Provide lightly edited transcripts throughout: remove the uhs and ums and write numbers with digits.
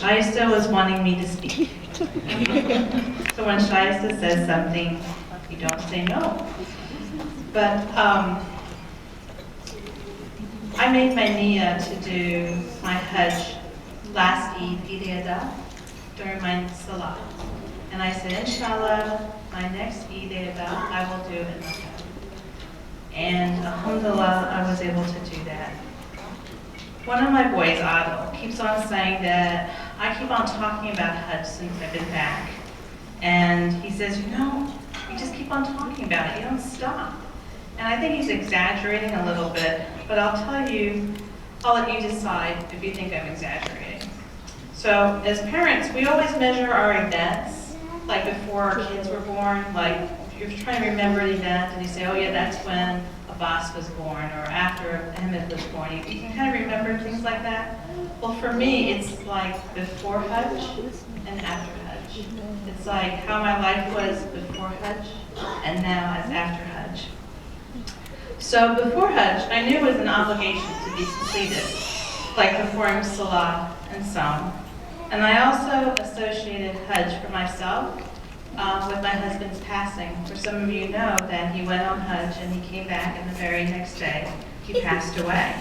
Shaista was wanting me to speak. So when Shaista says something, you don't say no. But I made my niyyah to do my Hajj last Eid al-Adha during my Salah. And I said, inshallah, my next Eid al-Adha, I will do it in Makkah. And alhamdulillah, I was able to do that. One of my boys, Adil, keeps on saying that I keep on talking about Hajj since I've been back. And he says, you just keep on talking about it, you don't stop. And I think he's exaggerating a little bit, but I'll let you decide if you think I'm exaggerating. So as parents, we always measure our events, like before our kids were born, like you're trying to remember the event and you say, oh yeah, that's when Abbas was born, or after Ahmed was born. You can kind of remember things like that. Well, for me, it's like before Hajj and after Hajj. It's like how my life was before Hajj and now as after Hajj. So before Hajj, I knew it was an obligation to be completed, like performing Salah and Saum. And I also associated Hajj for myself with my husband's passing. For some of you know that he went on Hajj and he came back, and the very next day he passed away.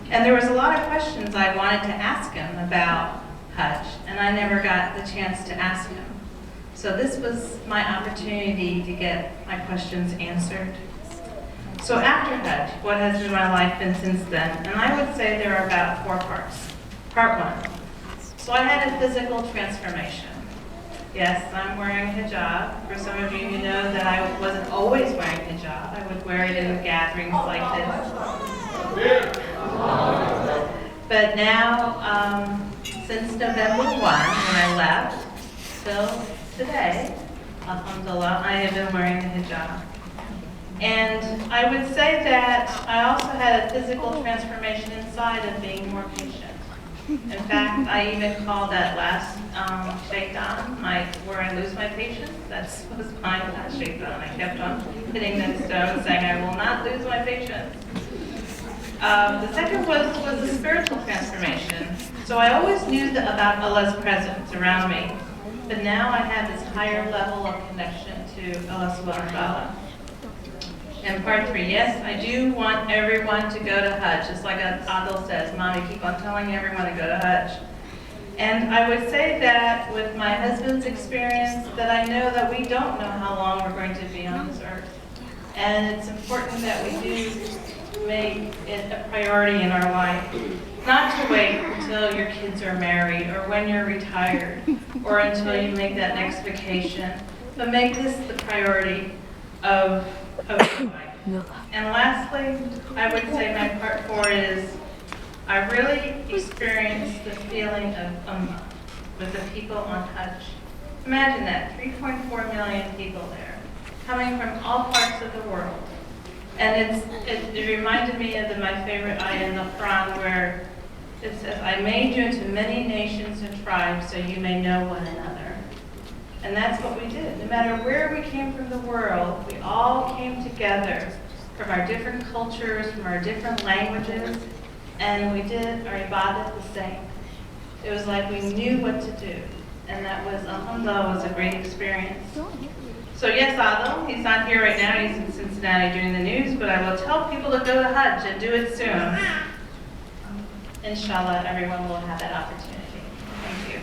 And there was a lot of questions I wanted to ask him about Hajj, and I never got the chance to ask him. So this was my opportunity to get my questions answered. So after Hajj, what has been my life been since then? And I would say there are about 4 parts. Part 1. So I had a physical transformation. Yes, I'm wearing a hijab. For some of you, you know that I wasn't always wearing a hijab. I would wear it in gatherings like this. But now, since November 1, when I left, till today, alhamdulillah, I have been wearing a hijab. And I would say that I also had a physical transformation inside of being more patient. In fact, I even called that last shaitan, where I lose my patience. That was my last shaitan. I kept on hitting that stone saying, I will not lose my patience. The second was the spiritual transformation. So I always knew about Allah's presence around me, but now I have this higher level of connection to Allah subhanahu wa ta'ala. And part 3, yes, I do want everyone to go to Hajj. Just like Adil says, Mommy, keep on telling everyone to go to Hajj. And I would say that with my husband's experience, that I know that we don't know how long we're going to be on this earth. And it's important that we do make it a priority in our life. Not to wait until your kids are married, or when you're retired, or until you make that next vacation, but make this the priority of your life. And lastly, I would say my part 4 is I really experienced the feeling of Ummah with the people on Hajj. Imagine that, 3.4 million people there, coming from all parts of the world. And it reminded me of my favorite ayah in the Quran, where it says, I made you into many nations and tribes so you may know one another. And that's what we did. No matter where we came from the world, we all came together from our different cultures, from our different languages, and we did our ibadah the same. It was like we knew what to do. And that was, alhamdulillah, was a great experience. So yes, Adil, he's not here right now, he's in Cincinnati doing the news, but I will tell people to go to Hajj and do it soon. Inshallah, everyone will have that opportunity. Thank you.